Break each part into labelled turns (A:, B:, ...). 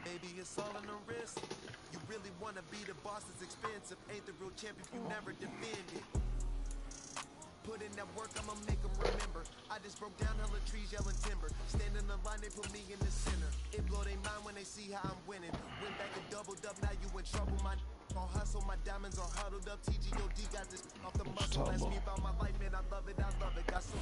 A: Baby, it's all in the wrist. You really want to be the boss, it's expensive. Ain't the real champ if you never defend it. Put in that work, I'ma make them remember. I just broke down hella trees, yelling timber. Stand in the line, they put me in the center. It blow their mind when they see how I'm winning. Went back and doubled up, now you in trouble. My all hustle, my diamonds are huddled up. TGOD got this off the muscle. Ask me about my life, man, I love it, I love it. Got some.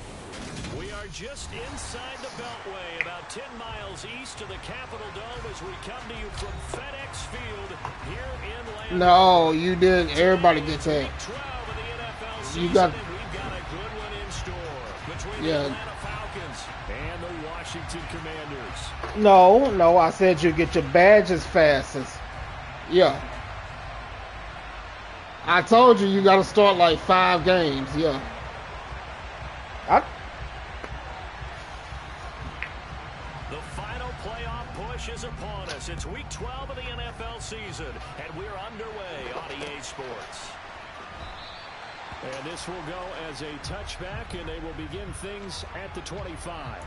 B: We are just inside the Beltway, about 10 miles east of the Capitol Dome as we come to you from FedEx Field here in Landover.
C: No, you did. Everybody gets that. You got.
B: We've got a good one in store between the Atlanta Falcons and the Washington Commanders.
C: No, I said you get your badges fastest. Yeah. I told you got to start like 5 games. Yeah.
B: The final playoff push is upon us. It's week 12 of the NFL season, and we're underway on EA Sports. And this will go as a touchback, and they will begin things at the 25.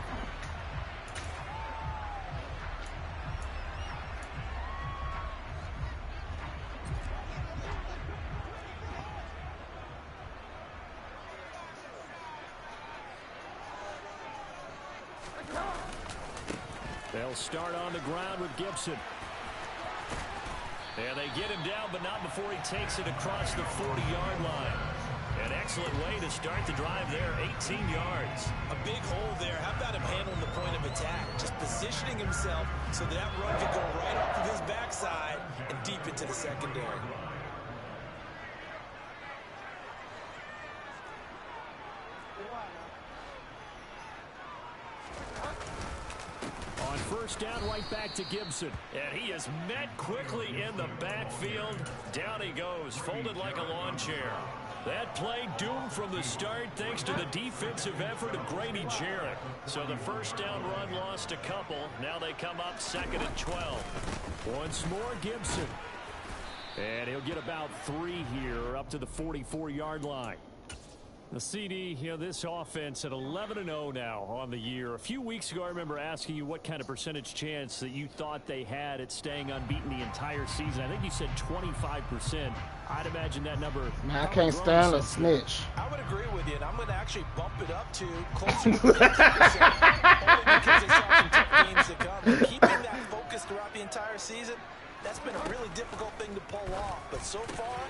B: They'll start on the ground with Gibson. And they get him down, but not before he takes it across the 40-yard line. An excellent way to start the drive there, 18 yards.
D: A big hole there. How about him handling the point of attack? Just positioning himself so that run could go right off of his backside and deep into the secondary.
B: On first down, right back to Gibson. And he is met quickly in the backfield. Down he goes, folded like a lawn chair. That play doomed from the start thanks to the defensive effort of Grady Jarrett. So the first down run lost a couple. Now they come up 2nd and 12. Once more, Gibson. And he'll get about 3 here up to the 44-yard line. The CD, this offense at 11-0 now on the year. A few weeks ago, I remember asking you what kind of percentage chance that you thought they had at staying unbeaten the entire season. I think you said 25%. I'd imagine that number.
C: Man, I can't stand a snitch.
D: I would agree with you, and I'm going to actually bump it up to closer to 50%. Only because they saw some tough games to come. And keeping that focus throughout the entire season, that's been a really difficult thing to pull off. But so far,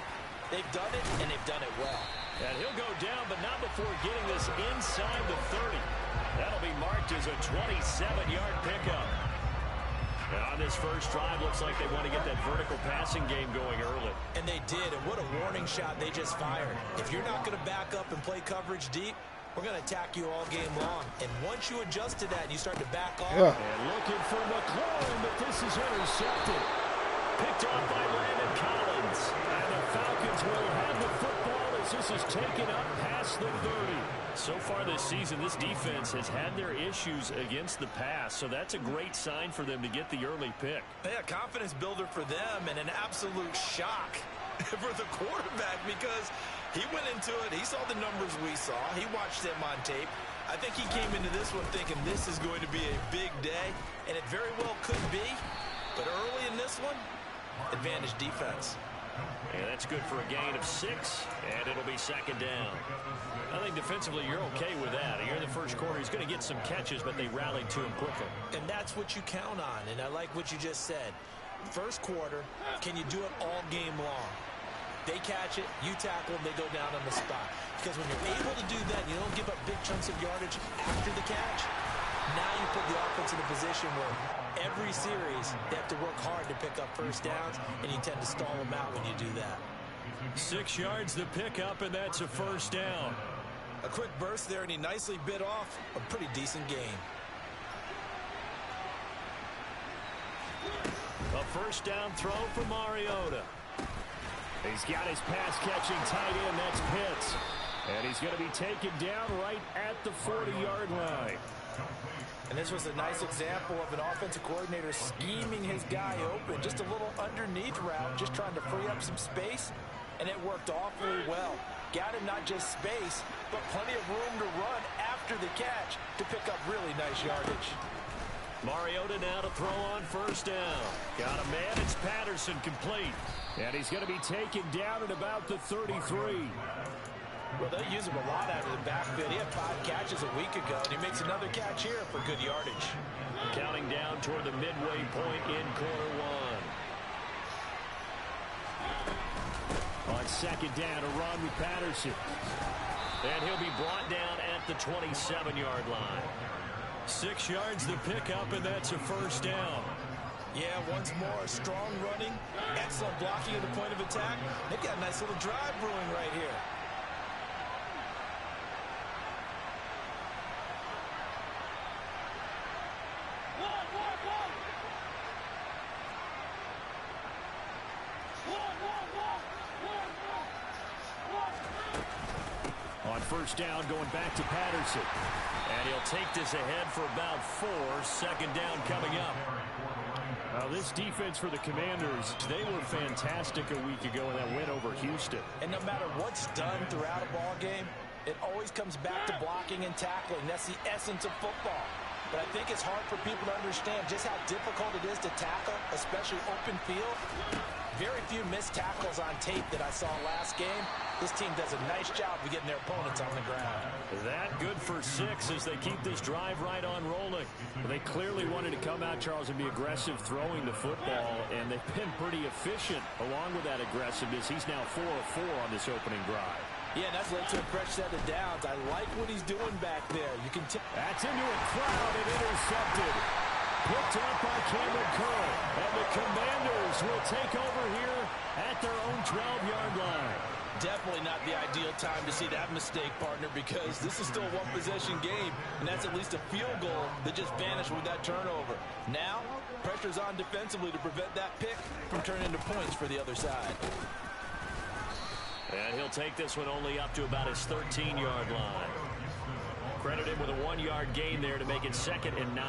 D: they've done it, and they've done it well.
B: And he'll go down, but not before getting this inside the 30. That'll be marked as a 27-yard pickup. And on this first drive, looks like they want to get that vertical passing game going early.
D: And they did, and what a warning shot they just fired. If you're not going to back up and play coverage deep, we're going to attack you all game long. And once you adjust to that and you start to back off.
C: Yeah.
B: And looking for McLaurin, but this is intercepted. Picked off by Landon Collins. And the Falcons will have the football as this is taken up past the 30. So far this season, this defense has had their issues against the pass, so that's a great sign for them to get the early pick.
D: Yeah, confidence builder for them and an absolute shock for the quarterback because he went into it, he saw the numbers we saw, he watched them on tape. I think he came into this one thinking this is going to be a big day, and it very well could be, but early in this one, advantage defense.
B: And that's good for a gain of 6, and it'll be 2nd down. I think defensively you're okay with that. Here in the first quarter, he's going to get some catches, but they rallied to him quickly.
D: And that's what you count on, and I like what you just said. First quarter, can you do it all game long? They catch it, you tackle them, they go down on the spot. Because when you're able to do that, you don't give up big chunks of yardage after the catch. Now you put the offense in a position where every series they have to work hard to pick up first downs, and you tend to stall them out when you do that.
B: 6 yards the pickup, and that's a first down.
D: A quick burst there, and he nicely bit off a pretty decent gain.
B: A first down throw for Mariota. He's got his pass-catching tight end, that's Pitts. And he's going to be taken down right at the 40-yard line.
D: And this was a nice example of an offensive coordinator scheming his guy open. Just a little underneath route, just trying to free up some space. and it worked awfully well. Got him not just space, but plenty of room to run after the catch to pick up really nice yardage.
B: Mariota now to throw on first down. Got a man. It's Patterson complete. And he's going to be taken down at about the 33.
D: Well, they use him a lot out of the backfield. He had 5 catches a week ago, and he makes another catch here for good yardage.
B: Counting down toward the midway point in quarter one. On second down, a run with Patterson. And he'll be brought down at the 27-yard line. 6 yards the pickup, and that's a first down.
D: Yeah, once more, strong running, excellent blocking at the point of attack. They've got a nice little drive brewing right here.
B: On first down, going back to Patterson. And he'll take this ahead for about 4. Second down coming up. Now, this defense for the Commanders, they were fantastic a week ago in that win over Houston.
D: And no matter what's done throughout a ball game, it always comes back to blocking and tackling. That's the essence of football. But I think it's hard for people to understand just how difficult it is to tackle, especially open field. Very few missed tackles on tape that I saw last game. This team does a nice job of getting their opponents on the ground.
B: That good for 6 as they keep this drive right on rolling. They clearly wanted to come out, Charles, and be aggressive throwing the football, and they've been pretty efficient along with that aggressiveness. He's now 4 of 4 on this opening drive.
D: Yeah, and that's led to a fresh set of downs. I like what he's doing back there. You can
B: that's into a crowd and intercepted. Picked up by Cameron Curl. And the Commanders will take over here at their own 12-yard line.
D: Definitely not the ideal time to see that mistake, partner, because this is still a one-possession game, and that's at least a field goal that just vanished with that turnover. Now, pressure's on defensively to prevent that pick from turning into points for the other side.
B: And he'll take this one only up to about his 13-yard line. Credit him with a 1-yard gain there to make it 2nd and 9.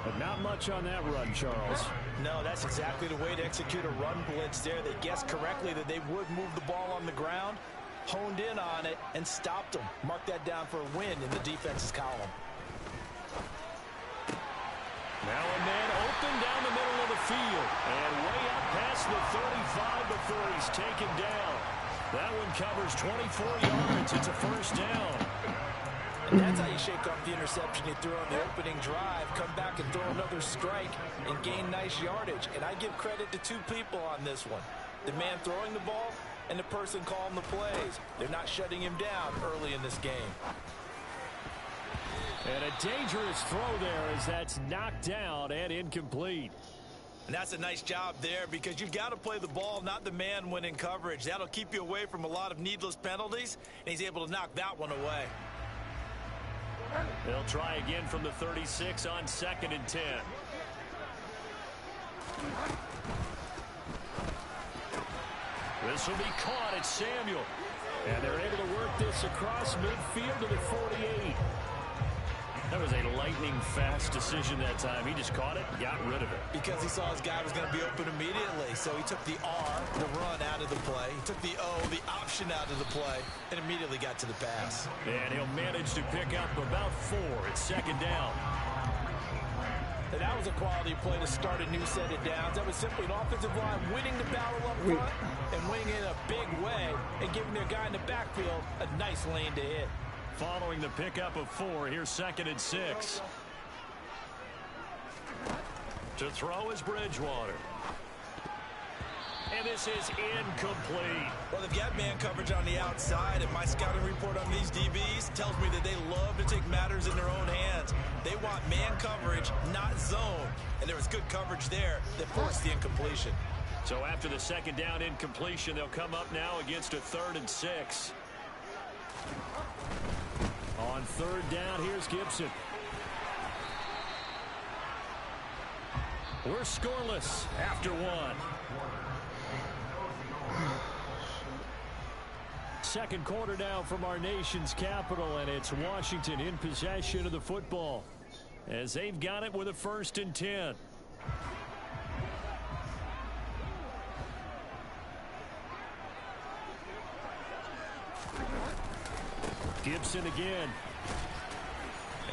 B: But not much on that run, Charles.
D: No, that's exactly the way to execute a run blitz there. They guessed correctly that they would move the ball on the ground, honed in on it, and stopped them. Mark that down for a win in the defense's column.
B: Now a man open down the middle of the field. And way up past the 35 before he's taken down. That one covers 24 yards. It's a first down.
D: And that's how you shake off the interception you threw on the opening drive. Come back and throw another strike and gain nice yardage. And I give credit to 2 people on this one. The man throwing the ball and the person calling the plays. They're not shutting him down early in this game.
B: And a dangerous throw there as that's knocked down and incomplete.
D: And that's a nice job there because you've got to play the ball, not the man when in coverage. That'll keep you away from a lot of needless penalties, and he's able to knock that one away.
B: They'll try again from the 36 on 2nd and 10. This will be caught at Samuel. And they're able to work this across midfield to the 48. That was a lightning-fast decision that time. He just caught it and got rid of it.
D: Because he saw his guy was going to be open immediately. So he took the R, the run, out of the play. He took the O, the option, out of the play, and immediately got to the pass.
B: And he'll manage to pick up about 4. It's 2nd down.
D: And that was a quality play to start a new set of downs. That was simply an offensive line winning the battle up front and winning in a big way and giving their guy in the backfield a nice lane to hit.
B: Following the pickup of 4, here's 2nd and 6. To throw is Bridgewater. And this is incomplete.
D: Well, they've got man coverage on the outside, and my scouting report on these DBs tells me that they love to take matters in their own hands. They want man coverage, not zone. And there was good coverage there that forced the incompletion.
B: So after the 2nd down incompletion, they'll come up now against a 3rd and 6. On 3rd down, here's Gibson. We're scoreless after 1. Second quarter now from our nation's capital, and it's Washington in possession of the football as they've got it with a 1st and 10. Gibson again.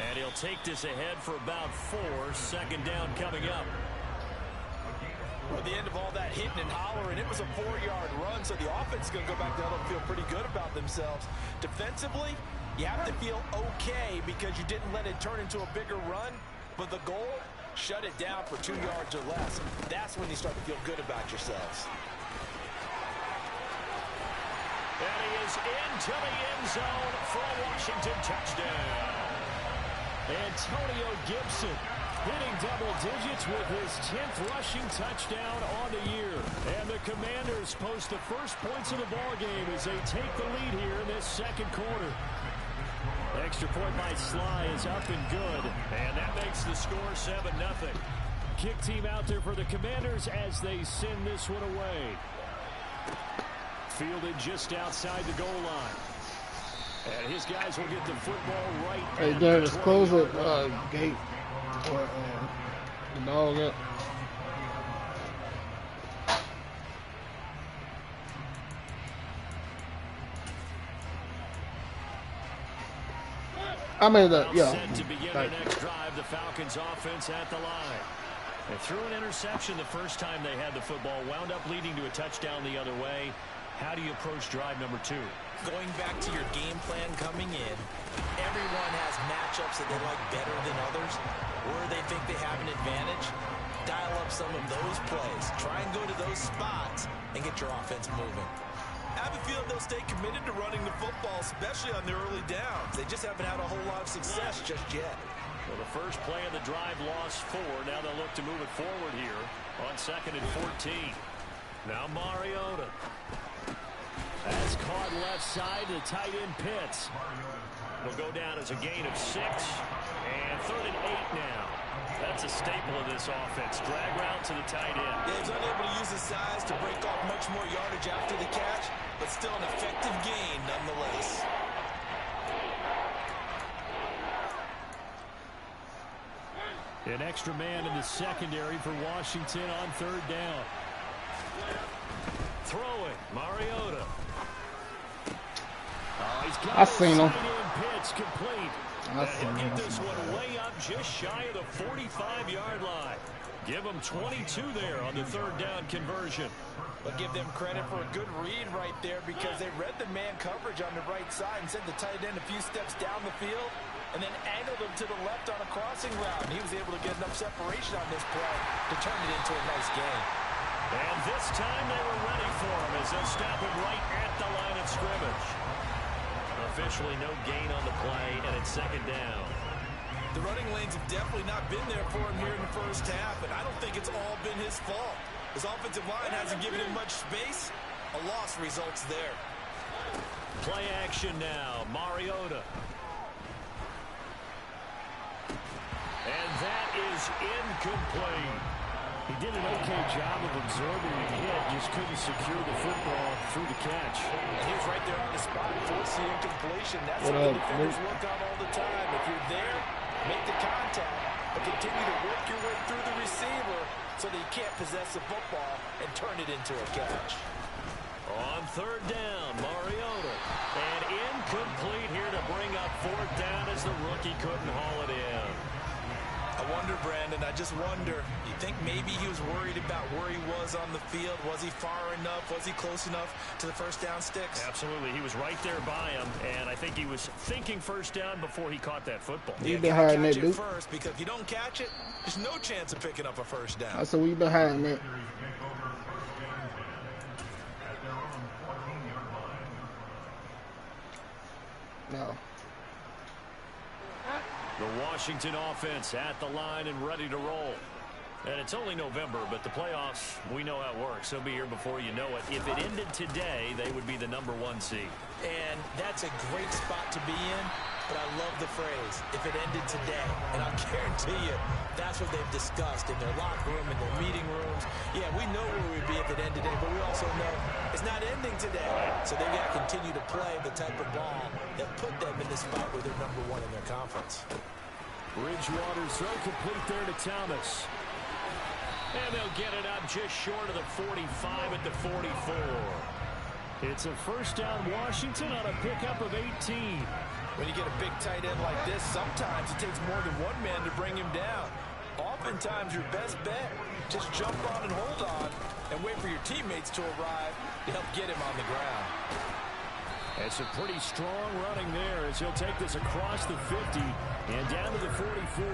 B: And he'll take this ahead for about 4. Second down coming up.
D: At the end of all that hitting and hollering, it was a 4-yard run, so the offense is going to go back down and feel pretty good about themselves. Defensively, you have to feel okay because you didn't let it turn into a bigger run, but the goal, shut it down for 2 yards or less. That's when you start to feel good about yourselves.
B: And he is into the end zone for a Washington touchdown.
E: Antonio Gibson hitting double digits with his 10th rushing touchdown on the year. And the Commanders post the first points of the ball game as they take the lead here in this second quarter. Extra point by Sly is up and good.
B: And that makes the score 7-0.
E: Kick team out there for the Commanders as they send this one away.
B: Fielded just outside the goal line. And his guys will get the football right.
C: Hey, Darius, close the gate or the dog up. I mean, yeah.
B: Set to begin the next drive, the Falcons offense at the line. They threw an interception the first time they had the football, wound up leading to a touchdown the other way. How do you approach drive number 2?
D: Going back to your game plan coming in, everyone has matchups that they like better than others, where they think they have an advantage. Dial up some of those plays. Try and go to those spots and get your offense moving. I have a feeling they'll stay committed to running the football, especially on their early downs. They just haven't had a whole lot of success just yet.
B: Well, the first play of the drive lost 4. Now they'll look to move it forward here on 2nd and 14. Now Mariota. That's caught left side to tight end Pitts. Will go down as a gain of 6. And 3rd and 8 now. That's a staple of this offense. Drag route to the tight end.
D: Yeah, he's unable to use his size to break off much more yardage after the catch, but still an effective gain nonetheless.
E: An extra man in the secondary for Washington on 3rd down.
B: Throwing, Mariota. Oh, he's got
C: I seen him.
B: Pitch complete. He'll get this one way up just shy of the 45-yard line. Give him 22 there on the 3rd down conversion.
D: But give them credit for a good read right there because they read the man coverage on the right side and sent the tight end a few steps down the field and then angled him to the left on a crossing route. And he was able to get enough separation on this play to turn it into a nice gain.
B: And this time they were ready for him as they'll stop him right at the line of scrimmage. Officially no gain on the play, and it's 2nd down.
D: The running lanes have definitely not been there for him here in the first half, and I don't think it's all been his fault. His offensive line hasn't given him much space. A loss results there.
B: Play action now. Mariota. And that is incomplete.
E: He did an okay job of absorbing the hit, just couldn't secure the football through the catch.
D: And he was right there on the spot, forcing incompletion. That's what the defenders work on all the time. If you're there, make the contact, but continue to work your way through the receiver so that you can't possess the football and turn it into a catch.
B: On 3rd down, Mariota. And incomplete here to bring up 4th down as the rookie couldn't haul it in.
D: I wonder, Brandon, I just wonder, you think maybe he was worried about where he was on the field? Was he far enough? Was he close enough to the first down sticks?
B: Absolutely. He was right there by him, and I think he was thinking first down before he caught that football.
C: You behind that, dude.
D: First, because if you don't catch it, there's no chance of picking up a first down.
C: I said we behind that. No.
B: The Washington offense at the line and ready to roll. And it's only November, but the playoffs, we know how it works. They'll be here before you know it. If it ended today, they would be the #1 seed.
D: And that's a great spot to be in, but I love the phrase, if it ended today. And I'll guarantee you, that's what they've discussed in their locker room, in their meeting rooms. Yeah, we know where we'd be if it ended today, but we also know it's not ending today. So they've got to continue to play the type of ball that put them in the spot where they're #1 in their conference.
E: Bridgewater's throw complete there to Thomas.
B: And they'll get it up just short of the 45 at the 44.
E: It's a first down Washington on a pickup of 18.
D: When you get a big tight end like this, sometimes it takes more than one man to bring him down. Oftentimes, your best bet, just jump on and hold on and wait for your teammates to arrive to help get him on the ground.
E: It's a pretty strong running there as he'll take this across the 50 and down to the 44.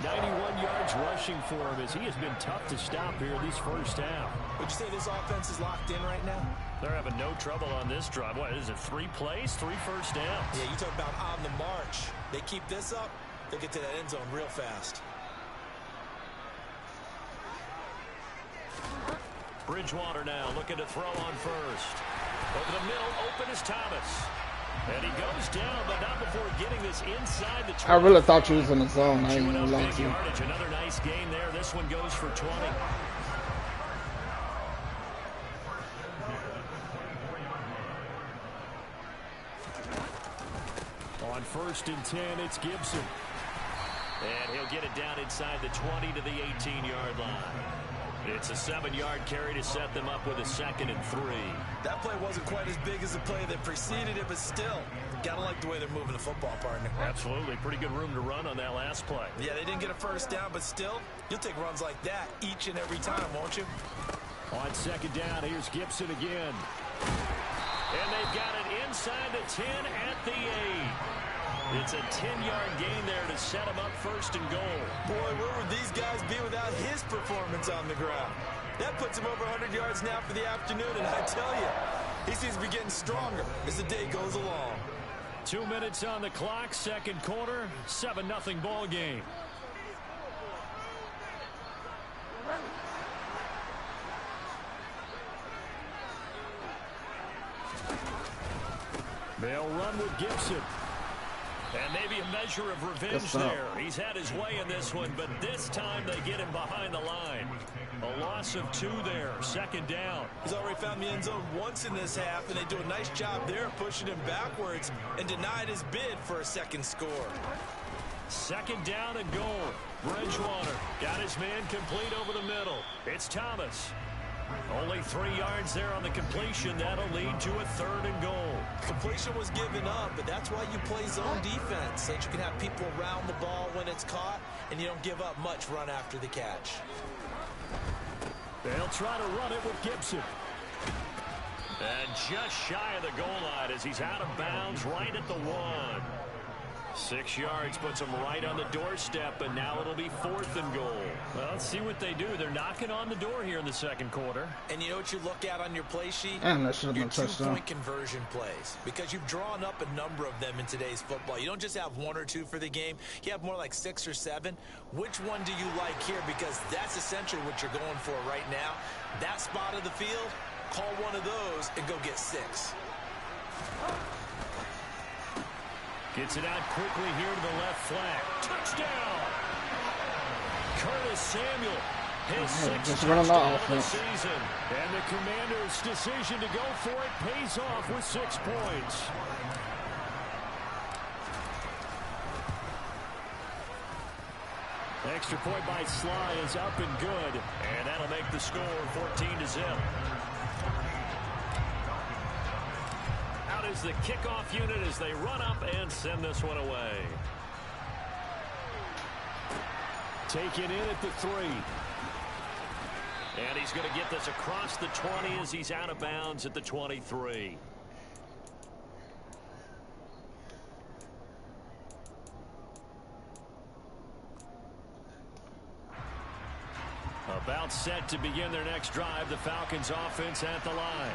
E: 91 yards rushing for him as he has been tough to stop here this first half.
D: Would you say this offense is locked in right now?
B: They're having no trouble on this drive. What is it, 3 plays, 3 first downs?
D: Yeah, you talk about on the march. They keep this up, they'll get to that end zone real fast.
B: Bridgewater now looking to throw on first. Over the middle, open is Thomas. And he goes down, but not before getting this inside the 20.
C: I really thought you was in the zone. I ain't
B: Chewing
C: gonna
B: up
C: lie
B: big
C: to you.
B: yardage. Another nice gain there. This one goes for 20.
E: On 1st and 10, it's Gibson.
B: And he'll get it down inside the 20 to the 18-yard line. It's a 7-yard carry to set them up with a 2nd and 3.
D: That play wasn't quite as big as the play that preceded it, but still, gotta like the way they're moving the football, partner.
B: Absolutely. Pretty good room to run on that last play.
D: Yeah, they didn't get a first down, but still, you'll take runs like that each and every time, won't you?
E: On 2nd down, here's Gibson again.
B: And they've got it inside the 10 at the 8. It's a 10-yard gain there to set him up 1st and goal.
D: Boy, where would these guys be without his performance on the ground? That puts him over 100 yards now for the afternoon, and I tell you, he seems to be getting stronger as the day goes along.
E: 2 minutes on the clock, 2nd quarter, 7-0 ball game. They'll run with Gibson.
B: And maybe a measure of revenge there. He's had his way in this one, but this time they get him behind the line. A loss of 2 there, 2nd down.
D: He's already found the end zone once in this half, and they do a nice job there pushing him backwards and denied his bid for a 2nd score.
B: 2nd down and goal. Bridgewater got his man complete over the middle. It's Thomas. Only 3 yards there on the completion. That'll lead to a 3rd and goal.
D: Completion was given up, but that's why you play zone defense, so that you can have people around the ball when it's caught, and you don't give up much run after the catch.
E: They'll try to run it with Gibson.
B: And just shy of the goal line as he's out of bounds right at the 1. 6 yards puts him right on the doorstep, and now it'll be 4th and goal.
E: Well, let's see what they do. They're knocking on the door here in the 2nd quarter.
D: And you know what you look at on your play sheet?
C: And that should have been
D: your
C: a touchdown.
D: 2-point conversion plays, because you've drawn up a number of them in today's football. You don't just have 1 or 2 for the game. You have more like 6 or 7. Which one do you like here? Because that's essentially what you're going for right now. That spot of the field, call one of those and go get 6.
B: Gets it out quickly here to the left flank. Touchdown! Curtis Samuel, his 6th touchdown of the season.
E: And the Commanders' decision to go for it pays off with 6 points. Extra point by Sly is up and good.
B: And that'll make the score 14-0. Out is the kickoff unit as they run up and send this one away.
E: Taken in at the 3.
B: And he's going to get this across the 20 as he's out of bounds at the 23. About set to begin their next drive, the Falcons offense at the line.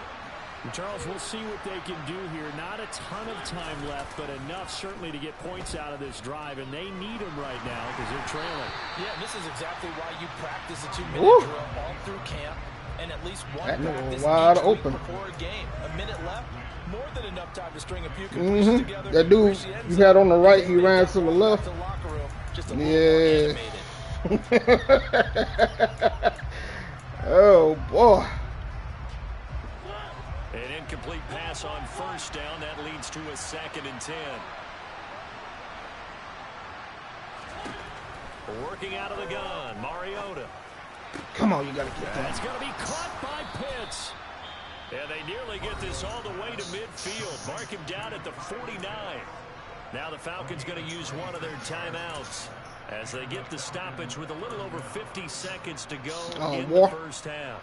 E: And Charles, we'll see what they can do here. Not a ton of time left, but enough certainly to get points out of this drive, and they need them right now because they're trailing.
D: Yeah, this is exactly why you practice a 2-minute drill all through camp, and at least one practice
C: wide
D: each week
C: open
D: before a game. A minute left, more than enough time to string a few completions together.
C: That dude you had on the right, he ran to the left.
D: Just a little more animated.
C: Oh boy.
B: An incomplete pass on 1st down. That leads to a 2nd and 10. Working out of the gun, Mariota.
C: Come on, you gotta get that.
B: It's going to be caught by Pitts. And they nearly get this all the way to midfield. Mark him down at the 49. Now the Falcons going to use one of their timeouts as they get the stoppage with a little over 50 seconds to go in the first half.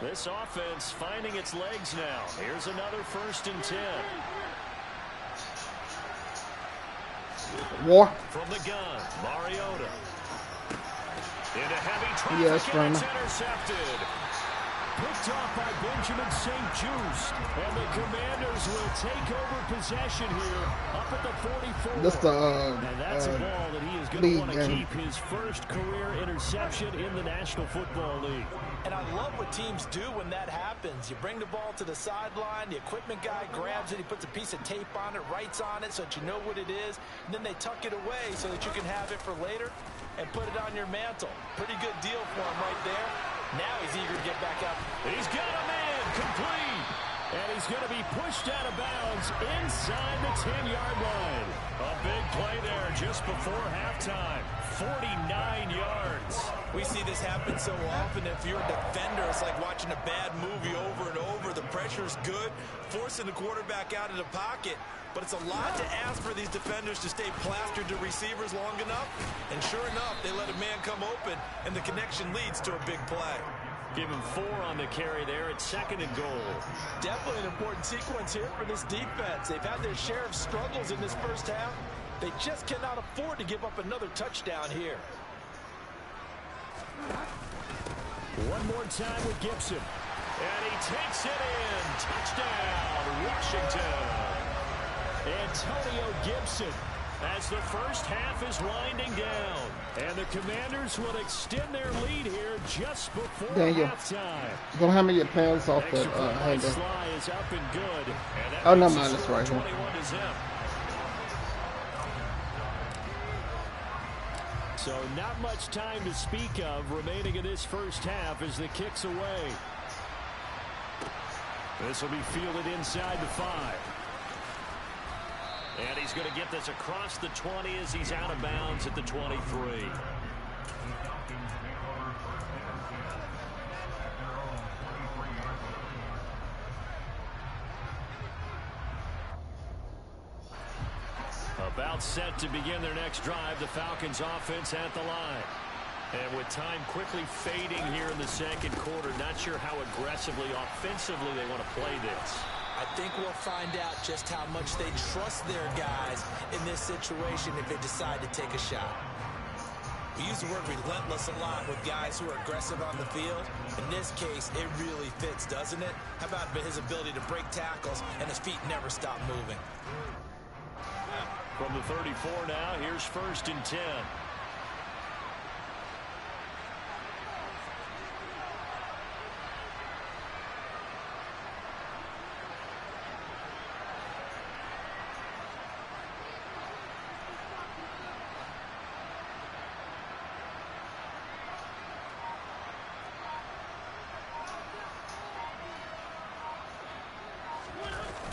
B: This offense finding its legs now. Here's another 1st and 10.
C: War.
B: From the gun, Mariota. Into heavy traffic,
C: yes,
B: and it's intercepted.
E: Picked off by Benjamin St. Just. And the Commanders will take over possession here up at the 44.
C: That's the,
E: and that's a ball that he is going to want to keep his first career interception in the National Football League.
D: And I love what teams do when that happens. You bring the ball to the sideline, the equipment guy grabs it, he puts a piece of tape on it, writes on it so that you know what it is, and then they tuck it away so that you can have it for later and put it on your mantle. Pretty good deal for him right there. Now he's eager to get back up.
B: He's got a man complete.
E: And he's going to be pushed out of bounds inside the 10-yard line.
B: A big play there just before halftime. 49 yards.
D: We see this happen so often. If you're a defender, it's like watching a bad movie over and over. The pressure's good, forcing the quarterback out of the pocket. But it's a lot to ask for these defenders to stay plastered to receivers long enough. And sure enough, they let a man come open, and the connection leads to a big play.
B: Give him 4 on the carry there at 2nd and goal.
D: Definitely an important sequence here for this defense. They've had their share of struggles in this first half. They just cannot afford to give up another touchdown here.
E: One more time with Gibson.
B: And he takes it in. Touchdown, Washington.
E: Antonio Gibson.
B: As the first half is winding down.
E: And the Commanders will extend their lead here just before halftime.
C: Don't have me your pants off that hanger.
E: Sly is up and good.
C: Oh, no, man, that's right here.
B: 21-0.
E: So not much time to speak of remaining in this first half as the kick's away. This will be fielded inside the 5.
B: And he's going to get this across the 20 as he's out of bounds at the 23. About set to begin their next drive, the Falcons offense at the line. And with time quickly fading here in the second quarter, not sure how aggressively, offensively they want to play this.
D: I think we'll find out just how much they trust their guys in this situation if they decide to take a shot. We use the word relentless a lot with guys who are aggressive on the field. In this case, it really fits, doesn't it? How about his ability to break tackles and his feet never stop moving?
B: From the 34 now, here's 1st and 10.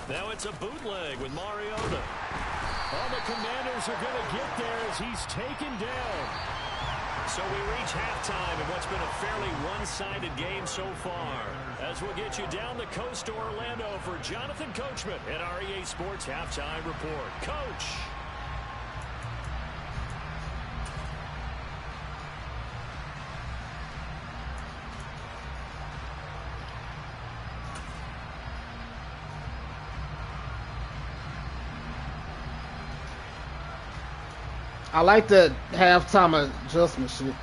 B: Now it's a bootleg with Mariota.
E: All the Commanders are going to get there as he's taken down.
B: So we reach halftime in what's been a fairly one-sided game so far. As we'll get you down the coast to Orlando for Jonathan Coachman at our EA Sports Halftime Report. Coach.
C: I like that halftime adjustment shit.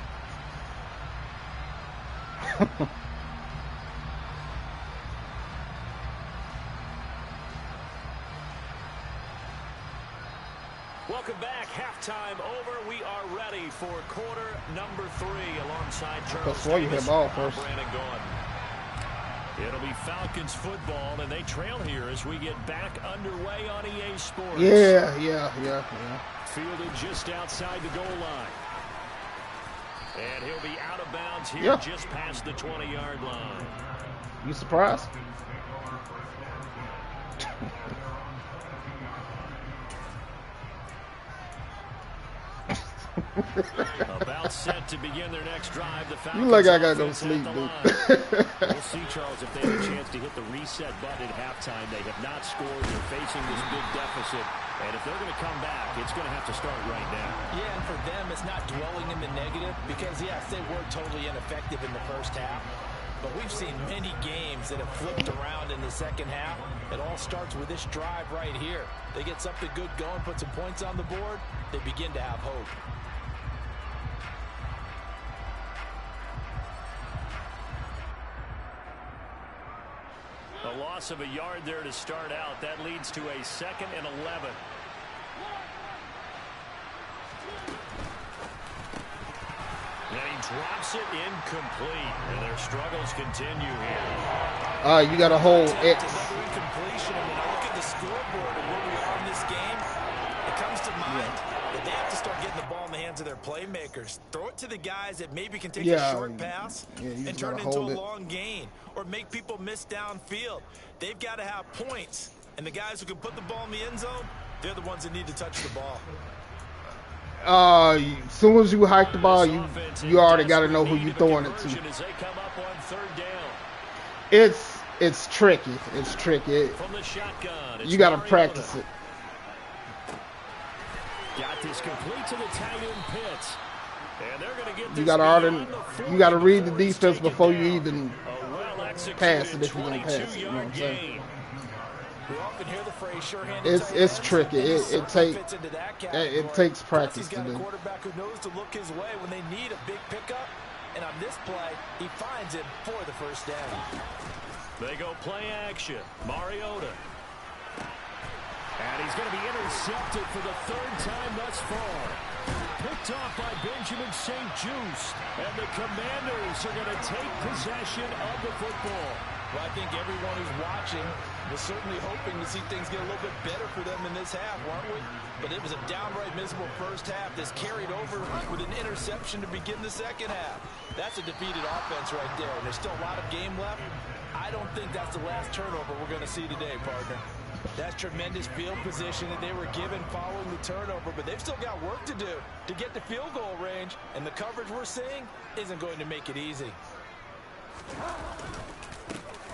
B: Welcome back. Halftime over. We are ready for quarter number 3 alongside Charles Davis. Brandon Gordon. It'll be Falcons football, and they trail here as we get back underway on EA Sports.
C: Yeah.
B: Fielded just outside the goal line. And he'll be out of bounds here just past the 20-yard line.
C: You surprised?
B: About set to begin their next drive. The Falcons
C: you like I gotta go to sleep, dude.
B: We'll see, Charles, if they have a chance to hit the reset button at halftime. They have not scored. They're facing this big deficit. And if they're going to come back, it's going to have to start right now.
D: Yeah, and for them, it's not dwelling in the negative because, yes, they were totally ineffective in the first half. But we've seen many games that have flipped around in the second half. It all starts with this drive right here. They get something good going, put some points on the board, they begin to have hope.
B: A loss of a yard there to start out. That leads to a 2nd and 11. And he drops it incomplete. And their struggles continue here.
C: You got a whole X.
D: Another incompletion. And when I look at the scoreboard and where we are in this game, it comes to mind that they have to start getting the ball in the hands of their playmakers. Throw it to the guys that maybe can take a short pass and turn it into a long gain or make people miss downfield. They've got to have points. And the guys who can put the ball in the end zone, they're the ones that need to touch the ball.
C: As soon as you hike the ball, you already got to know who you're throwing it to. It's tricky. It's tricky. You got to practice it.
B: Got this complete to the tight end Pitts. And they're going to get this.
C: You got to read the defense before you even pass it if you're going to pass it. You know what I'm saying?
D: We often hear the phrase,
C: it's tricky. It takes practice to do.
D: He's got a quarterback who knows to look his way when they need a big pickup. And on this play, he finds it for the first down.
B: They go play action. Mariota. And he's going to be intercepted for the 3rd time thus far. Picked off by Benjamin St. Juste. And the Commanders are going to take possession of the football.
D: Well, I think everyone who's watching was certainly hoping to see things get a little bit better for them in this half, weren't we? But it was a downright miserable first half that's carried over with an interception to begin the second half. That's a defeated offense right there, and there's still a lot of game left. I don't think that's the last turnover we're going to see today, partner. That's tremendous field position that they were given following the turnover, but they've still got work to do to get to field goal range, and the coverage we're seeing isn't going to make it easy.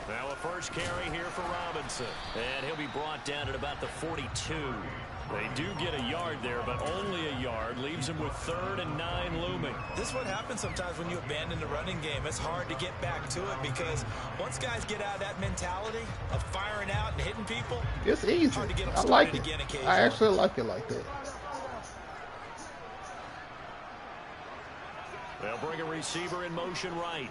B: Now a first carry here for Robinson. And he'll be brought down at about the 42. They do get a yard there, but only a yard. Leaves him with 3rd and 9 looming.
D: This is what happens sometimes when you abandon the running game. It's hard to get back to it because once guys get out of that mentality of firing out and hitting people,
C: it's easy.
D: Hard to get them
C: I like it.
D: again occasionally.
C: I actually like it like that.
B: They'll bring a receiver in motion right.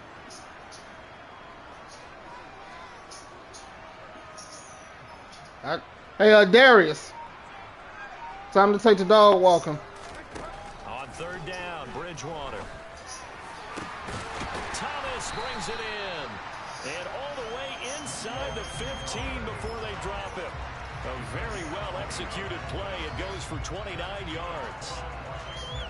C: Hey, Darius. Time to take the dog walking.
B: On 3rd down, Bridgewater. Thomas brings it in. And all the way inside the 15 before they drop him. A very well-executed play. It goes for 29 yards.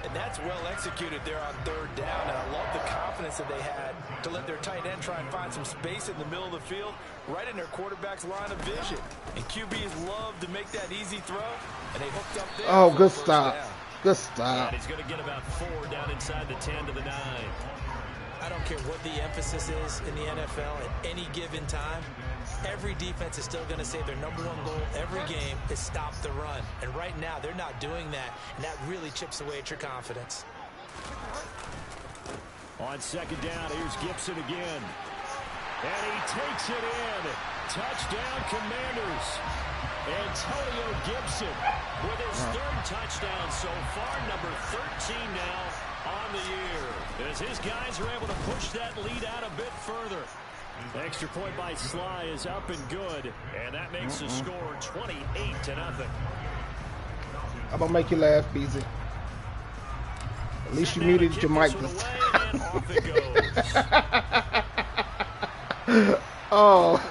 D: And that's well executed there on 3rd down. And I love the confidence that they had to let their tight end try and find some space in the middle of the field, right in their quarterback's line of vision. And QBs love to make that easy throw, and they hooked up there.
C: Oh, good stop. Good stop.
B: And he's going to get about 4 down inside the 10 to the 9.
D: I don't care what the emphasis is in the NFL at any given time. Every defense is still going to say their #1 goal every game is stop the run. And right now, they're not doing that, and that really chips away at your confidence.
B: On 2nd down, here's Gibson again. And he takes it in. Touchdown, Commanders. Antonio Gibson with his 3rd touchdown so far, number 13 now on the year. As his guys are able to push that lead out a bit further. Extra point by Sly is up and good, and that makes the score 28-0.
C: I'm gonna make you laugh, BZ. At least you muted your mic this time. Oh,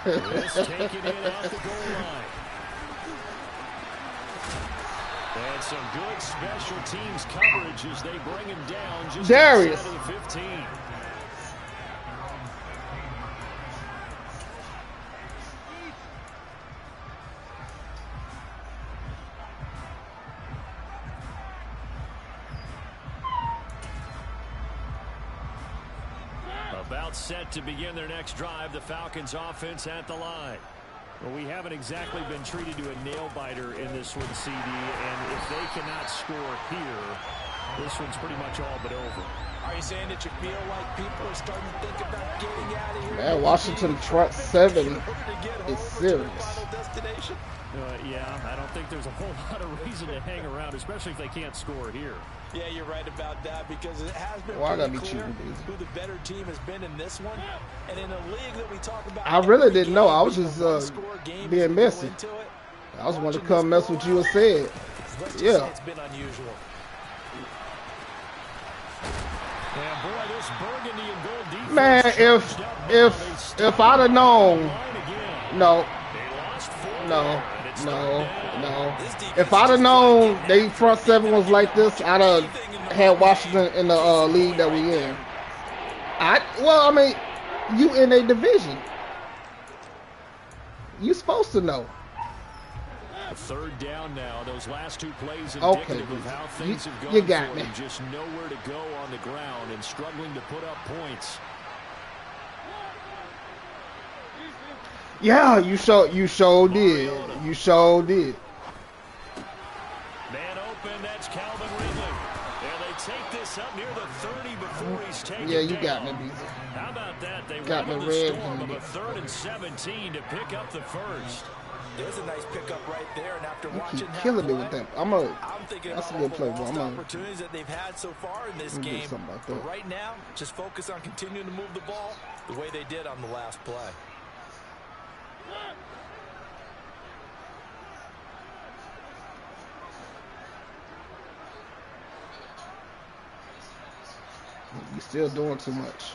B: Just take it in off the goal line. And some good special teams coverage as they bring him down just
C: Darius.
B: outside of the 15. About set to begin their next drive, the Falcons offense at the line. Well, we haven't exactly been treated to a nail-biter in this one, CD, and if they cannot score here, this one's pretty much all but over.
D: Are you saying that you feel like people are starting to think about getting out of here?
C: Man, Washington front 7 is serious.
B: Yeah, I don't think there's a whole lot of reason to hang around, especially if they can't score here.
D: Yeah, you're right about that because it has been
C: pretty
D: clear who the better team has been in this one. And in a league that we talk about,
C: I really didn't know. I was just being messy. I was wanting to come mess with you and said, yeah.
D: It's been unusual.
E: Yeah, boy, this burgundy and gold defense.
C: Man, if I'd have known, no. If I'd have known they front 7 was like this, I'd have had Washington in the league that we in. I mean, you in a division. You supposed to know.
B: Third down now. Those last 2 plays
C: Okay,
B: of how things have gone
C: you got me.
B: Just nowhere to go on the ground and struggling to put up points.
C: Yeah, you sure did. You sure did.
B: Man open, that's Calvin Ridley. And they take this up near the 30 before he's taken
C: Yeah, you
B: down.
C: got me, Beasley.
B: How about that? They
C: Got me
B: weathered the
C: red.
B: storm of a 3rd and 17 to pick up the first.
D: There's a nice pickup right there, and after
C: You
D: watching
C: keep
D: that
C: killing me
D: play,
C: with that.
D: I'm thinking
C: That's a
D: about
C: good play,
D: all the
C: bro.
D: lost opportunities that they've had so far in this
C: do
D: game.
C: something like that.
D: But right now, just focus on continuing to move the ball the way they did on the last play.
C: You're still doing too much.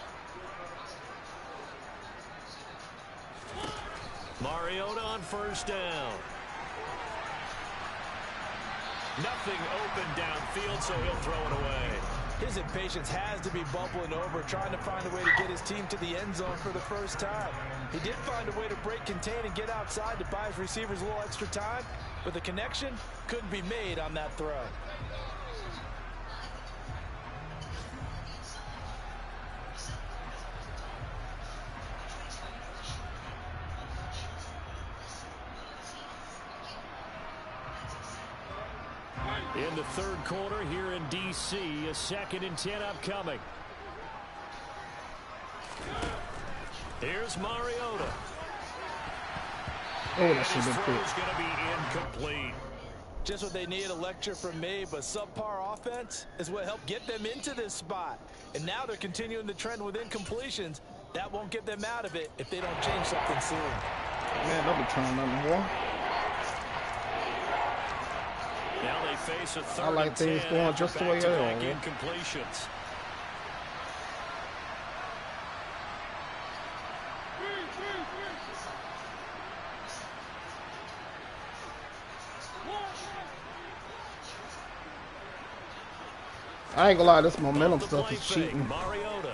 B: Mariota on first down. Nothing open downfield, so he'll throw it away.
D: His impatience has to be bubbling over, trying to find a way to get his team to the end zone for the first time. He did find a way to break, contain, and get outside to buy his receivers a little extra time, but the connection couldn't be made on that throw.
B: In the third quarter here in D.C., a 2nd and 10 upcoming. Here's Mariota.
C: Oh, that should
B: His
C: have
B: throw
C: been
B: is
C: quick.
B: going to be incomplete.
D: Just what they need, a lecture from me, but subpar offense is what helped get them into this spot. And now they're continuing the trend with incompletions. That won't get them out of it if they don't change something soon.
C: Man, don't be trying nothing more.
B: Now they face a 3rd
C: I like
B: and
C: things
B: 10
C: going
B: after
C: just the way they
B: back-to-back
C: are.
B: incompletions.
C: I ain't gonna lie, this momentum stuff is cheating.
B: Mariota.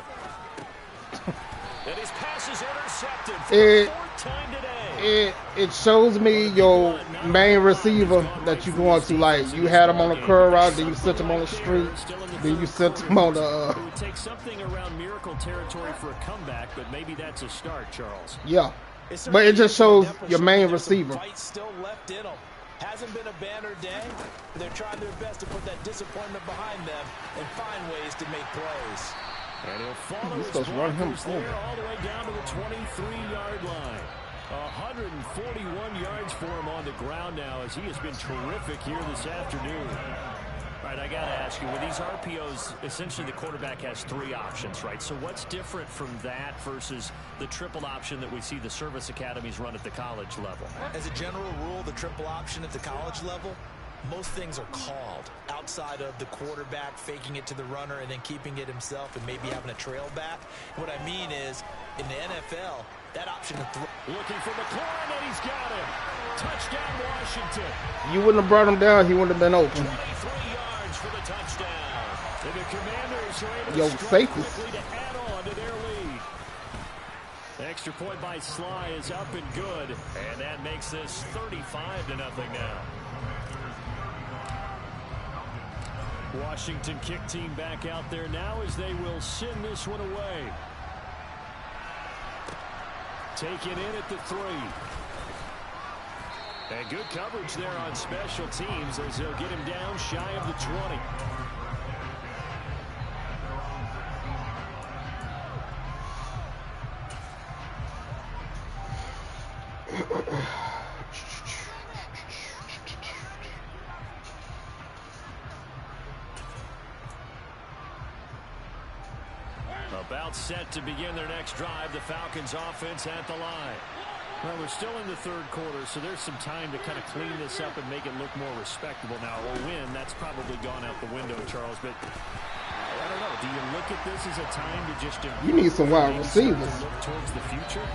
B: And his pass is intercepted for
C: It-
B: the 4th time today.
C: It shows me your main receiver that you going to, like, you had him on the curl route, then you sent him on the street, then you sent him on the
B: It would take something around miracle territory for a comeback, but maybe that's a start, Charles.
C: yeah. But it just shows your main receiver.
D: Fight still left in them. Hasn't been a banner day. They're trying their best to put that disappointment behind them and find ways to make plays.
B: And he'll follow
C: You're
B: his
C: supposed to run him
B: blockers there
C: over.
B: all the way down to the 23-yard line. 141 yards for him on the ground now as he has been terrific here this afternoon. All right, I got to ask you, with these RPOs, essentially the quarterback has 3 options, right? So what's different from that versus the triple option that we see the service academies run at the college level?
D: As a general rule, the triple option at the college level, most things are called outside of the quarterback faking it to the runner and then keeping it himself and maybe having a trail back. What I mean is, in the NFL, that option to throw.
B: Looking for McLaurin, and he's got him. Touchdown, Washington.
C: You wouldn't have brought him down, he wouldn't have been open.
B: 23 yards for the touchdown. And the Commanders are able
C: Yo,
B: to strike
C: safety.
B: quickly to add on to their lead. The extra point by Sly is up and good, and that makes this 35-0 now. Washington kick team back out there now as they will send this one away. Taken in at the 3.
E: And good coverage there on special teams as they'll get him down shy of the 20. About set to begin their next drive, the Falcons offense at the line. Well, we're still in the third quarter, so there's some time to kind of clean this up and make it look more respectable. Now, a win, that's probably gone out the window, Charles, but I don't know. Do you look at this as a time to just
C: you need some wide receivers.
E: Look towards the future?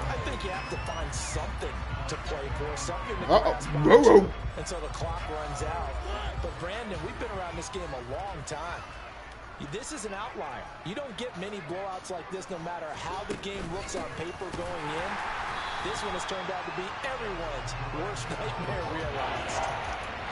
D: I think you have to find something to play for, something to until the clock runs out. But, Brandon, we've been around this game a long time. This is an outlier. You don't get many blowouts like this no matter how the game looks on paper going in. This one has turned out to be everyone's worst nightmare realized.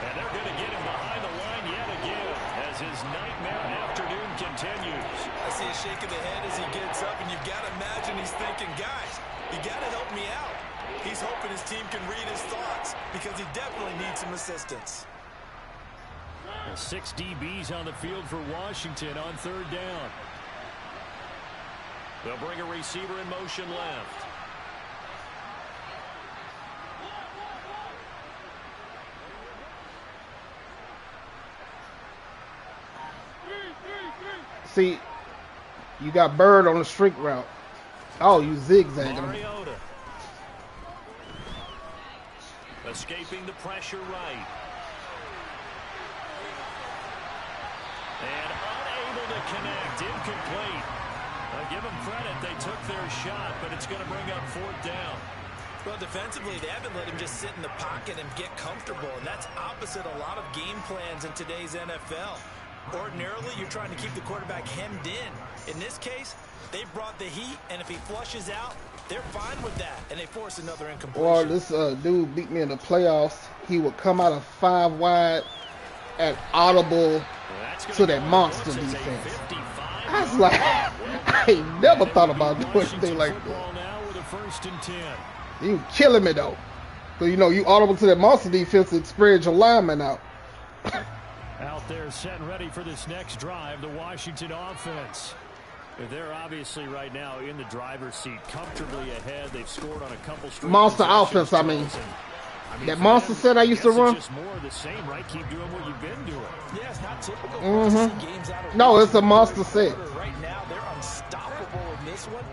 B: And they're going to get him behind the line yet again as his nightmare afternoon continues.
F: I see a shake of the head as he gets up, and you've got to imagine he's thinking, guys, you got to help me out. He's hoping his team can read his thoughts because he definitely needs some assistance.
E: 6 DBs on the field for Washington on third down.
B: They'll bring a receiver in motion left.
C: See, you got Bird on the streak route. Oh, you zigzagging him.
B: Mariota. Escaping the pressure right. And unable to connect, incomplete. I'll give them credit, they took their shot, but it's going to bring up fourth down.
D: Well, defensively, they haven't let him just sit in the pocket and get comfortable, and that's opposite a lot of game plans in today's NFL. Ordinarily, you're trying to keep the quarterback hemmed in. In this case, they brought the heat, and if he flushes out, they're fine with that, and they force another incompletion.
C: Well, this dude beat me in the playoffs. He would come out of 5 wide at audible to that monster defense. I was like, I ain't never thought about doing anything like that. You killing me though, because you know you audible to that monster defense and spread your linemen out.
E: Out there set and ready for this next drive, the Washington offense. They're obviously right now in the driver's seat, comfortably ahead. They've scored on a couple straight
C: monster offense. I mean, that monster set I used to run.
E: Just more of the same, right? Keep doing what you've been doing.
D: Yeah, it's not typical for us to see games out of
C: no, it's a monster set.
D: Right now, they're unstoppable in this one.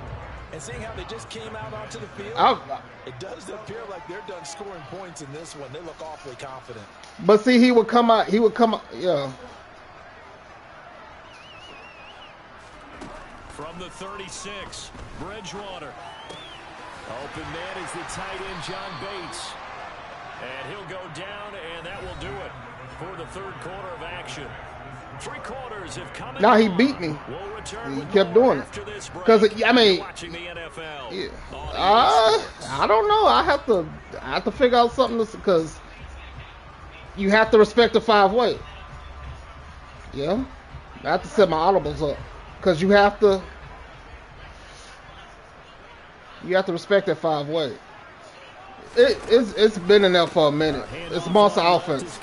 D: And seeing how they just came out onto the field, it does appear like they're done scoring points in this one. They look awfully confident.
C: But see, he would come out. Yeah.
B: From the 36, Bridgewater. Open man is the tight end, John Bates. And he'll go down, and that will do it for the third quarter of action. 3 quarters have come.
C: Now he beat me. He kept doing it. Because I mean, yeah. I don't know. I have to figure out something because you have to respect the 5-way. Yeah, I have to set my audibles up because you have to respect that 5-way. It's been in there for a minute. It's monster offense.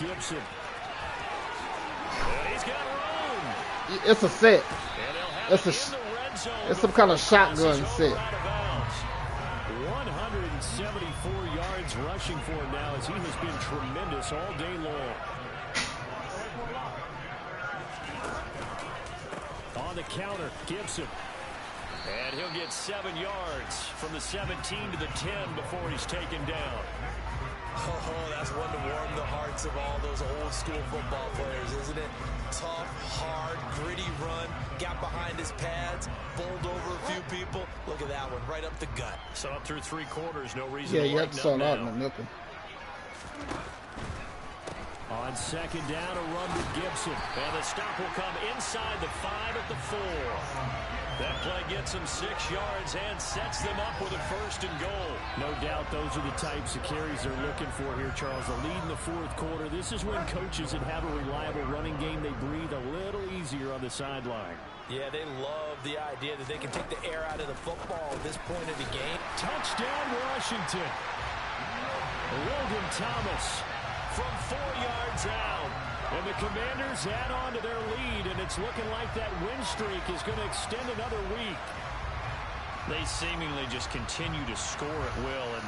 C: It's a set. It's some kind of shotgun set.
E: 174 yards rushing for him now as he has been tremendous all day long. On the counter, Gibson. And he'll get 7 yards from the 17 to the 10 before he's taken down.
D: Oh, that's one to warm the hearts of all those old school football players, isn't it? Tough, hard, gritty run, got behind his pads, bowled over a few people. Look at that one, right up the gut.
B: So up through 3 quarters, no reason
C: to
B: you
C: have to start out in the nickel.
E: On second down, a run with Gibson.
B: And the stop will come inside the 5 at the 4. That play gets them 6 yards and sets them up with a 1st and goal.
E: No doubt those are the types of carries they're looking for here, Charles. The lead in the 4th quarter. This is when coaches that have a reliable running game, they breathe a little easier on the sideline.
D: Yeah, they love the idea that they can take the air out of the football at this point of the game.
E: Touchdown, Washington. Logan Thomas from 4 yards out. And the Commanders add on to their lead, and it's looking like that win streak is going to extend another week.
B: They seemingly just continue to score at will, and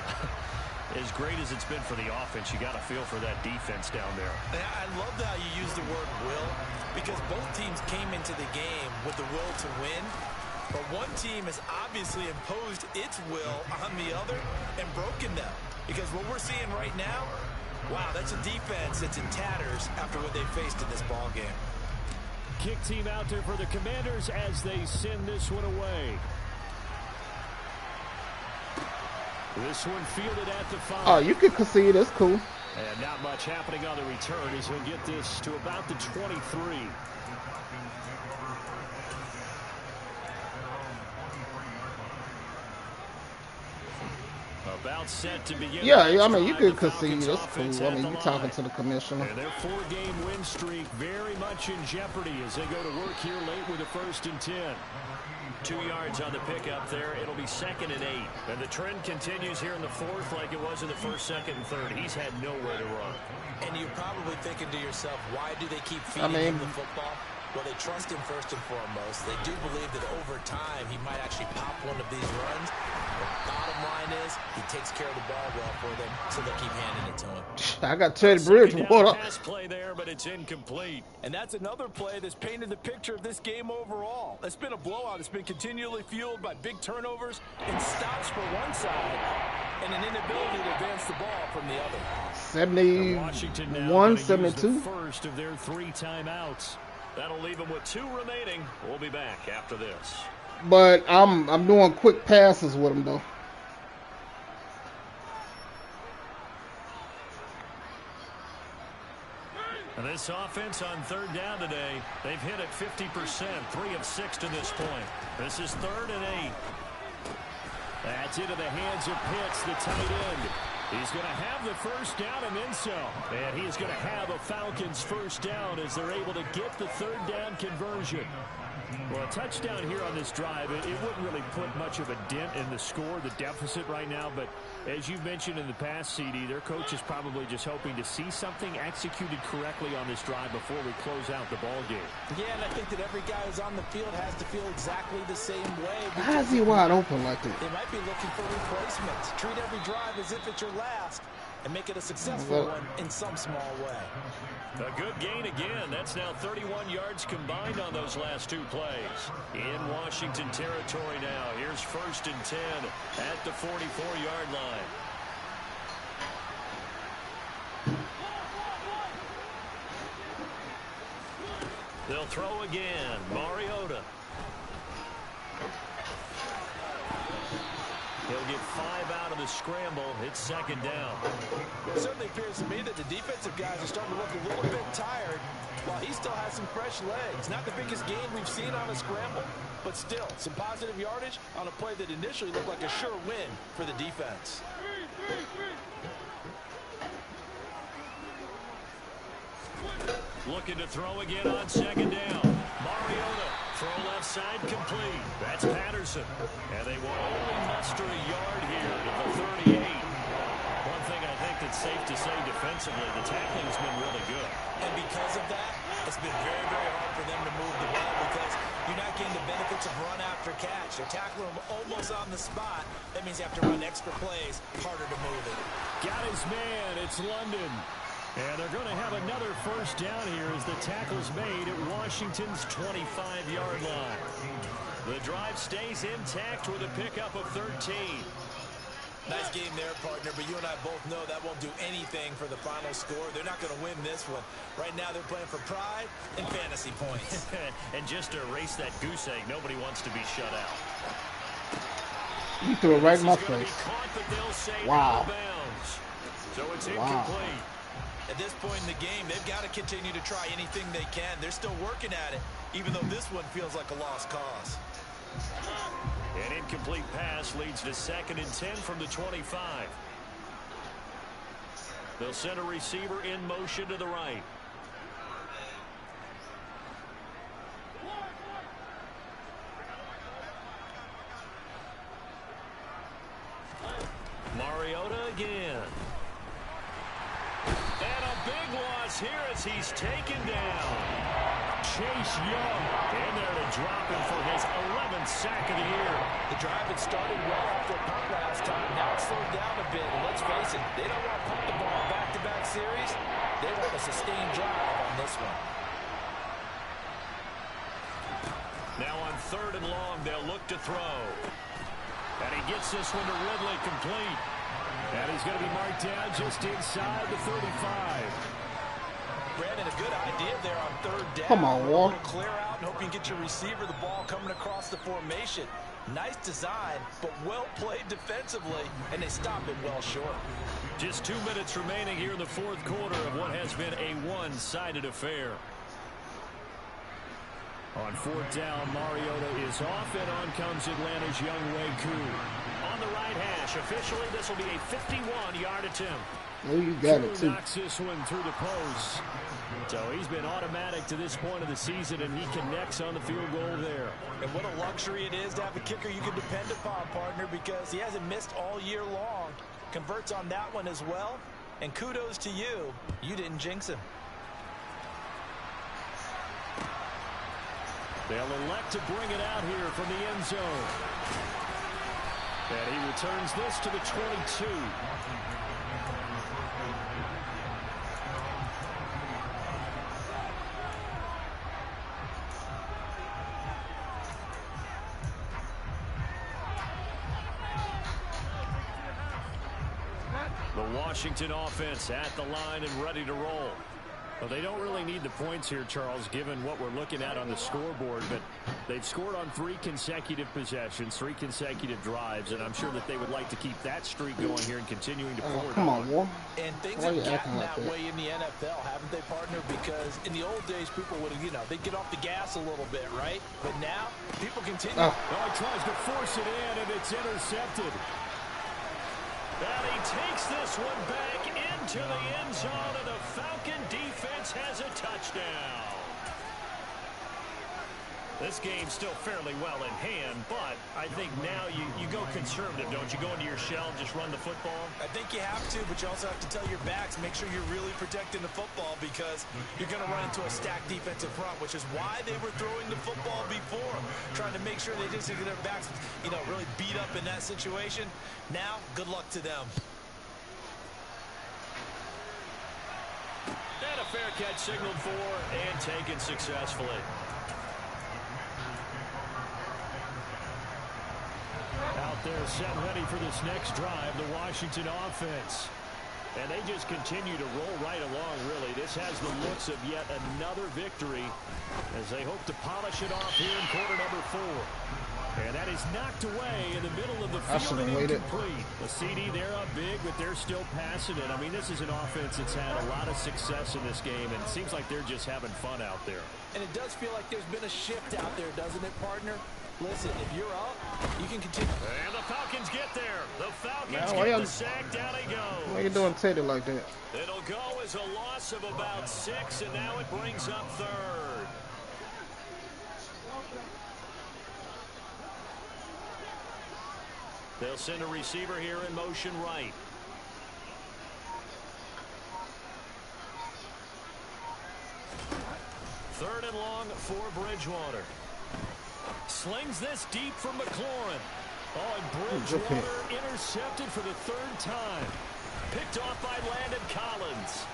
B: as great as it's been for the offense, you got to feel for that defense down there.
D: I love how you use the word will, because both teams came into the game with the will to win, but one team has obviously imposed its will on the other and broken them. Because what we're seeing right now, wow, that's a defense that's in tatters after what they faced in this ball game.
E: Kick team out there for the Commanders as they send this one away. This one fielded at the 5.
C: Oh, you can concede. That's cool.
E: And not much happening on the return as he'll get this to about the 23. About set to begin.
C: Yeah, I mean, you could concede. That's cool. I mean, you're talking to the commissioner.
E: And their 4-game win streak very much in jeopardy as they go to work here late with a 1st and 10.
B: 2 yards on the pickup there. It'll be 2nd and 8. And the trend continues here in the 4th like it was in the 1st, 2nd, and 3rd. He's had nowhere to run.
D: And you're probably thinking to yourself, why do they keep feeding him the football? Well, they trust him first and foremost. They do believe that over time he might actually pop one of these runs. The bottom line is he takes care of the ball well for them, so they'll keep handing it to him.
C: I got Teddy Bridgewater.
B: Pass play there, but it's incomplete.
F: And that's another play that's painted the picture of this game overall. It's been a blowout. It's been continually fueled by big turnovers and stops for one side and an inability to advance the ball from the other.
C: 71, 72.
E: First of their 3 timeouts.
B: That'll leave them with 2 remaining. We'll be back after this.
C: But I'm doing quick passes with them though.
B: And this offense on 3rd down today, they've hit it 50%, 3 of 6 to this point. This is 3rd and 8.
E: That's into the hands of Pitts, the tight end. He's going to have the 1st down and then some. And he's going to have a Falcons 1st down as they're able to get the 3rd down conversion. Well, a touchdown here on this drive, it wouldn't really put much of a dent in the score, the deficit right now. But as you mentioned in the past, CD, their coach is probably just hoping to see something executed correctly on this drive before we close out the ball game.
D: Yeah, and I think that every guy who's on the field has to feel exactly the same way.
C: Why is he wide open like that?
D: They might be looking for replacements. Treat every drive as if it's your last and make it a successful one in some small way.
B: A good gain again. That's now 31 yards combined on those last 2 plays. In Washington territory now. Here's 1st and 10 at the 44-yard line. They'll throw again. Mariota. He'll get 5 out of the scramble. It's 2nd down.
D: It certainly appears to me that the defensive guys are starting to look a little bit tired while he still has some fresh legs. Not the biggest gain we've seen on a scramble, but still some positive yardage on a play that initially looked like a sure win for the defense.
B: Looking to throw again on 2nd down. Mariota. Throw left side complete. That's Patterson. And they will only muster a yard here to the 38. One thing I think that's safe to say defensively, the tackling has been really good.
D: And because of that, it's been very, very hard for them to move the ball because you're not getting the benefits of run after catch. They're tackling them almost on the spot. That means you have to run extra plays, harder to move it.
E: Got his man. It's London. And they're going to have another 1st down here as the tackle's made at Washington's 25-yard line.
B: The drive stays intact with a pickup of 13.
D: Nice game there, partner, but you and I both know that won't do anything for the final score. They're not going to win this one. Right now they're playing for pride and fantasy points.
B: And just to erase that goose egg, nobody wants to be shut out.
C: You threw it right in my face. Wow.
B: So it's incomplete.
D: At this point in the game, they've got to continue to try anything they can. They're still working at it, even though this one feels like a lost cause.
B: An incomplete pass leads to 2nd and 10 from the 25. They'll send a receiver in motion to the right. Mariota again. is here as he's taken down.
E: Chase Young
B: In there to drop him for his 11th sack of the year.
D: The drive had started well after a punt last time. Now it's slowed down a bit. And let's face it, they don't want to pump the ball back-to-back series. They want a sustained drive on this one.
B: Now on 3rd and long, they'll look to throw. And he gets this one to Ridley complete.
E: And he's going to be marked down just inside the 35.
D: Brandon, a good idea there on 3rd down.
C: Come on, War.
D: Clear out and hope you can get your receiver the ball coming across the formation. Nice design, but well played defensively, and they stopped it well short.
B: Just 2 minutes remaining here in the 4th quarter of what has been a one-sided affair.
E: On 4th down, Mariota is off, and on comes Atlanta's Younghoe Koo.
B: On the right hash, officially this will be a 51-yard attempt.
C: Oh, you got it, too.
E: Knocks this one through the post.
B: So he's been automatic to this point of the season, and he connects on the field goal there.
D: And what a luxury it is to have a kicker you can depend upon, partner, because he hasn't missed all year long. Converts on that one as well, and kudos to you. You didn't jinx him.
E: They'll elect to bring it out here from the end zone. And he returns this to the 22.
B: The Washington offense at the line and ready to roll.
E: Well, they don't really need the points here, Charles, given what we're looking at on the scoreboard. But they've scored on 3 consecutive possessions, 3 consecutive drives, and I'm sure that they would like to keep that streak going here and continuing to pour it
C: Come on, War.
D: And things
C: Why
D: have
C: you
D: gotten
C: acting like
D: that
C: that?
D: way in the NFL, haven't they, partner? Because in the old days, people would, they'd get off the gas a little bit, right? But now, people continue.
C: Oh.
E: Oh, he tries to force it in, and it's intercepted.
B: And he takes this one back into the end zone, and the Falcon defense has a touchdown. This game's still fairly well in hand, but I think now you go conservative, don't you? Go into your shell and just run the football?
D: I think you have to, but you also have to tell your backs, make sure you're really protecting the football because you're going to run into a stacked defensive front, which is why they were throwing the football before, trying to make sure they just get their backs, really beat up in that situation. Now, good luck to them.
B: And a fair catch signaled for and taken successfully.
E: Out there set ready for this next drive, the Washington offense. And they just continue to roll right along, really. This has the looks of yet another victory as they hope to polish it off here in quarter number 4. And that is knocked away in the middle of the field and incomplete. The CD, they're up big, but they're still passing it. I mean, this is an offense that's had a lot of success in this game, and it seems like they're just having fun out there.
D: And it does feel like there's been a shift out there, doesn't it, partner? Listen, if you're up, you can continue.
B: And the Falcons get there. The Falcons get the sack. Down he goes.
C: Why you doing Teddy like that?
B: It'll go as a loss of about 6, and now it brings up 3rd. They'll send a receiver here in motion right. Third and long for Bridgewater. Slings this deep from McLaurin. Oh, and Bridgewater intercepted for the 3rd time. Picked off by Landon Collins.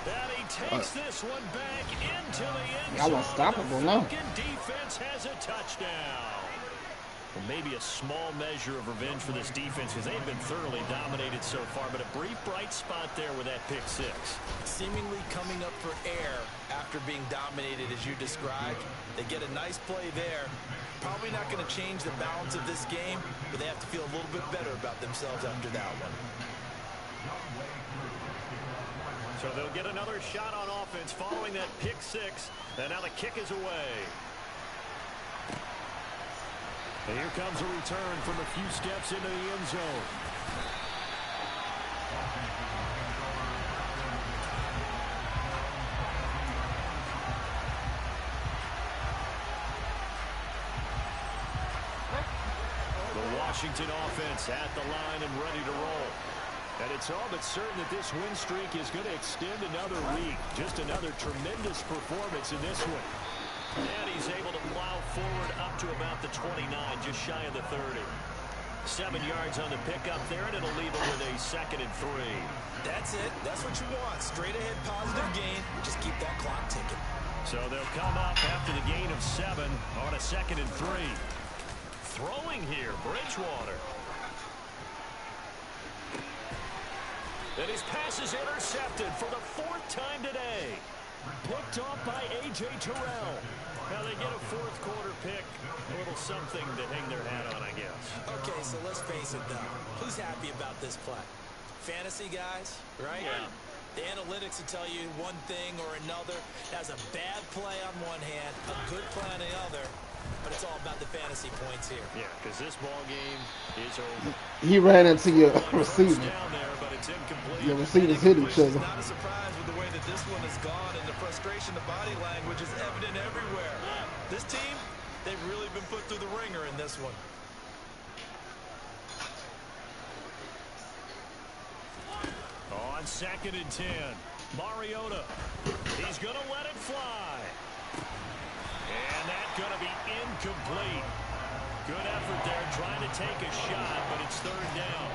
B: And he takes this one back into the end zone.
C: Y'all unstoppable now.
B: The Falcon defense has a touchdown. Well, maybe a small measure of revenge for this defense because they've been thoroughly dominated so far, but a brief bright spot there with that pick 6.
D: Seemingly coming up for air after being dominated as you described. They get a nice play there. Probably not going to change the balance of this game, but they have to feel a little bit better about themselves after that one.
B: So they'll get another shot on offense following that pick 6, and now the kick is away.
E: And here comes a return from a few steps into the end zone.
B: The Washington offense at the line and ready to roll.
E: And it's all but certain that this win streak is going to extend another week. Just another tremendous performance in this one.
B: And he's able to plow forward up to about the 29, just shy of the 30. 7 yards on the pickup there, and it'll leave him with a 2nd and 3.
D: That's it. That's what you want. Straight ahead positive gain. Just keep that clock ticking.
B: So they'll come up after the gain of 7 on a 2nd and 3. Throwing here, Bridgewater. And his pass is intercepted for the 4th time today.
E: Picked off by A.J. Terrell.
B: Now they get a 4th quarter pick. A little something to hang their hat on, I guess.
D: Okay, so let's face it, though. Who's happy about this play? Fantasy guys, right?
B: Yeah.
D: The analytics will tell you one thing or another. Has a bad play on one hand, a good play on the other. But it's all about the fantasy points here.
B: Yeah, because this ball game is over.
C: He ran into your receiver.
B: Down there, but it's incomplete.
C: Your receivers hit each other.
F: Not a surprise with the way that this one has gone, and the frustration, the body language is evident everywhere. This team, they've really been put through the ringer in this one.
B: On 2nd and 10, Mariota. He's going to let it fly. And that's going to be incomplete. Good effort there trying to take a shot, but it's 3rd down.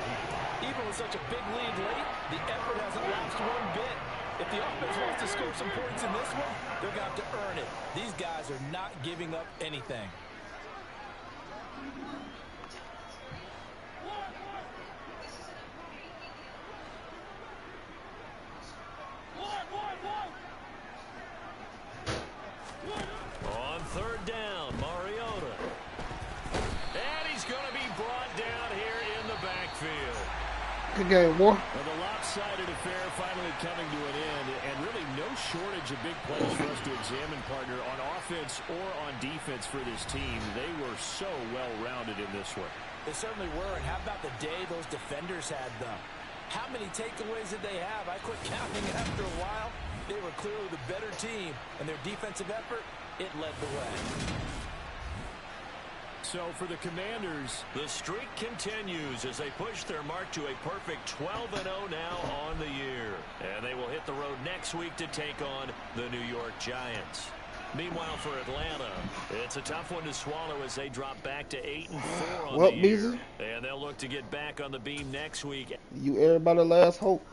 F: Even with such a big lead late, the effort hasn't lapsed one bit. If the offense wants to score some points in this one, they're going to have to earn it.
D: These guys are not giving up anything.
B: On 3rd down, Mariota. And he's going to be brought down here in the backfield.
C: Good game, boy.
E: Well, the lopsided affair finally coming to an end, and really no shortage of big plays for us to examine, partner, on offense or on defense for this team. They were so well-rounded in this one.
D: They certainly were, and how about the day those defenders had, though? How many takeaways did they have? I quit counting after a while. They were clearly the better team, and their defensive effort, it led the way.
E: So for the Commanders,
B: the streak continues as they push their mark to a perfect 12-0 now on the year. And they will hit the road next week to take on the New York Giants. Meanwhile, for Atlanta, it's a tough one to swallow as they drop back to 8-4 on the year.
C: Beasley?
B: And they'll look to get back on the beam next week.
C: You everybody last hope.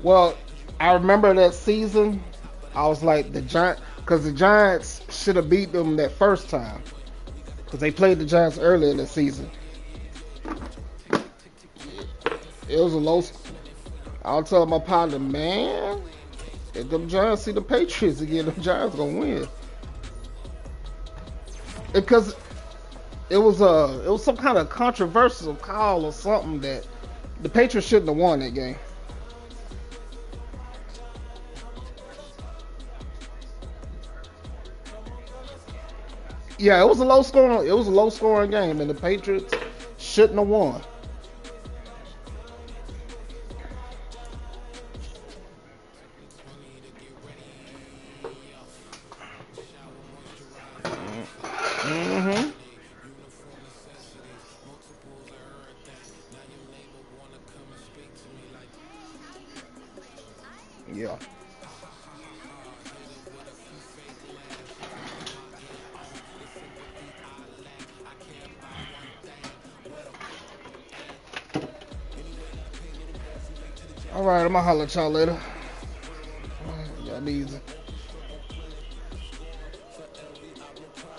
C: Well, I remember that season. I was like the Giants, because the Giants should have beat them that first time, because they played the Giants earlier in the season. It was a low. I'll tell my partner, man, if them Giants see the Patriots again, the Giants gonna win. Because it was some kind of controversial call or something that the Patriots shouldn't have won that game. Yeah, it was a low scoring game, and the Patriots shouldn't have won. Mm-hmm. Yeah. All right, I'm gonna holler at y'all later. Y'all easy.